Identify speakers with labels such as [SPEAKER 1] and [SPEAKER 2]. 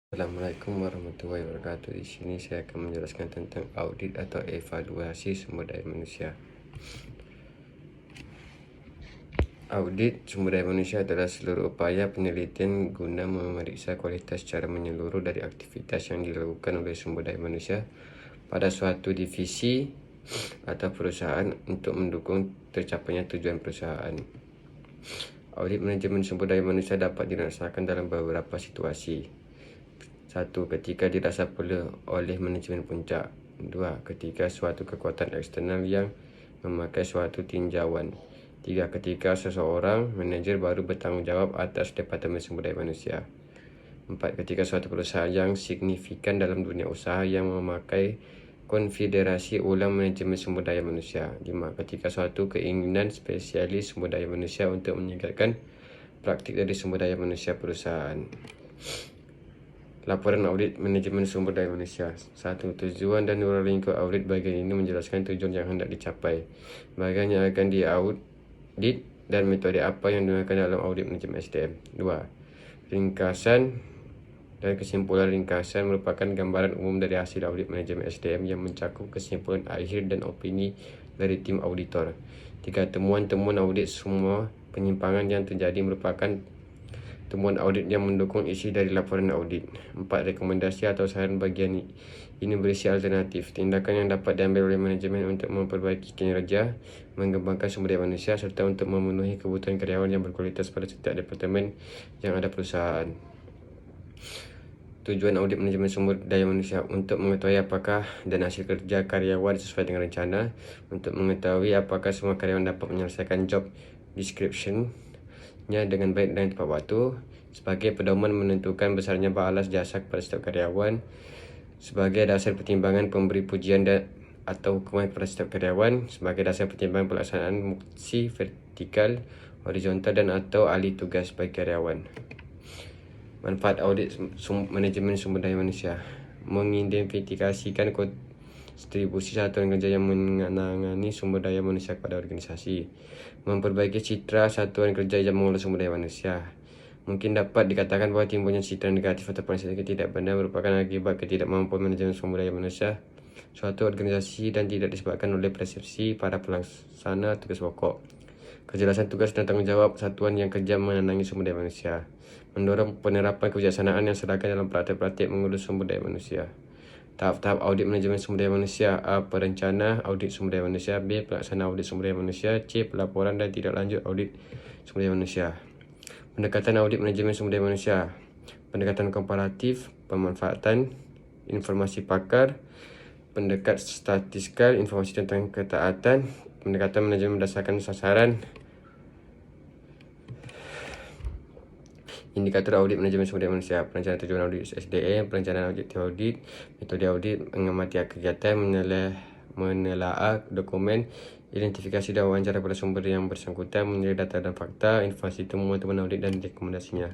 [SPEAKER 1] Assalamualaikum warahmatullahi wabarakatuh. Di sini saya akan menjelaskan tentang audit atau evaluasi sumber daya manusia. Audit sumber daya manusia adalah seluruh upaya penelitian guna memeriksa kualitas secara menyeluruh dari aktivitas yang dilakukan oleh sumber daya manusia pada suatu divisi atau perusahaan untuk mendukung tercapainya tujuan perusahaan. Audit manajemen sumber daya manusia dapat dilaksanakan dalam beberapa situasi. 1. Ketika dirasa perlu oleh manajemen puncak. 2. Ketika suatu kekuatan eksternal yang memakai suatu tinjauan. 3. Ketika seseorang manajer baru bertanggungjawab atas Departemen Sumber Daya Manusia. 4. Ketika suatu perusahaan yang signifikan dalam dunia usaha yang memakai konfederasi ulang manajemen sumber daya manusia. 5. Ketika suatu keinginan spesialis sumber daya manusia untuk meningkatkan praktik dari sumber daya manusia perusahaan. Laporan audit manajemen sumber daya manusia. 1. Tujuan dan ruang lingkup audit bagian ini menjelaskan tujuan yang hendak dicapai, bagian yang akan diaudit, dan metode apa yang digunakan dalam audit manajemen SDM. 2. Ringkasan dan kesimpulan. Ringkasan merupakan gambaran umum dari hasil audit manajemen SDM yang mencakup kesimpulan akhir dan opini dari tim auditor. 3. Temuan-temuan audit. Semua penyimpangan yang terjadi merupakan temuan audit yang mendukung isi dari laporan audit. 4. Rekomendasi atau saran. Bagian ini berisi alternatif tindakan yang dapat diambil oleh manajemen untuk memperbaiki kinerja, mengembangkan sumber daya manusia, serta untuk memenuhi kebutuhan karyawan yang berkualitas pada setiap departemen yang ada perusahaan. Tujuan audit manajemen sumber daya manusia untuk mengetahui apakah dan hasil kerja karyawan sesuai dengan rencana, untuk mengetahui apakah semua karyawan dapat menyelesaikan job description-nya dengan baik dan tepat waktu, sebagai pedoman menentukan besarnya balas jasa kepada setiap karyawan, sebagai dasar pertimbangan pemberi pujian atau hukuman kepada setiap karyawan, sebagai dasar pertimbangan pelaksanaan muksi vertikal, horizontal dan atau ahli tugas bagi karyawan. Manfaat audit manajemen sumber daya manusia: mengidentifikasikan kontribusi satuan kerja yang menangani sumber daya manusia kepada organisasi, memperbaiki citra satuan kerja yang mengelola sumber daya manusia. Mungkin dapat dikatakan bahawa timbulnya citra negatif atau persepsi tidak benar merupakan akibat ketidakmampuan manajemen sumber daya manusia suatu organisasi dan tidak disebabkan oleh persepsi para pelaksana tugas pokok, kejelasan tugas dan tanggungjawab satuan yang kerja menangani sumber daya manusia, mendorong penerapan kebijaksanaan yang seragam dalam praktik-praktik mengurus sumber daya manusia. Tahap-tahap audit manajemen sumber daya manusia: A. Perencana audit sumber daya manusia. B. Pelaksana audit sumber daya manusia. C. Pelaporan dan tindak lanjut audit sumber daya manusia. Pendekatan audit manajemen sumber daya manusia: pendekatan komparatif, pemanfaatan informasi pakar, pendekat statistikal, informasi tentang ketaatan, pendekatan manajemen berdasarkan sasaran, indikator audit manajemen sumber daya manusia, perencanaan tujuan audit SDM, perencanaan audit audit, metode audit, mengamati kegiatan, menelaah dokumen, identifikasi dan wawancara pada sumber yang bersangkutan, menilai data dan fakta, informasi temuan-temuan audit dan rekomendasinya.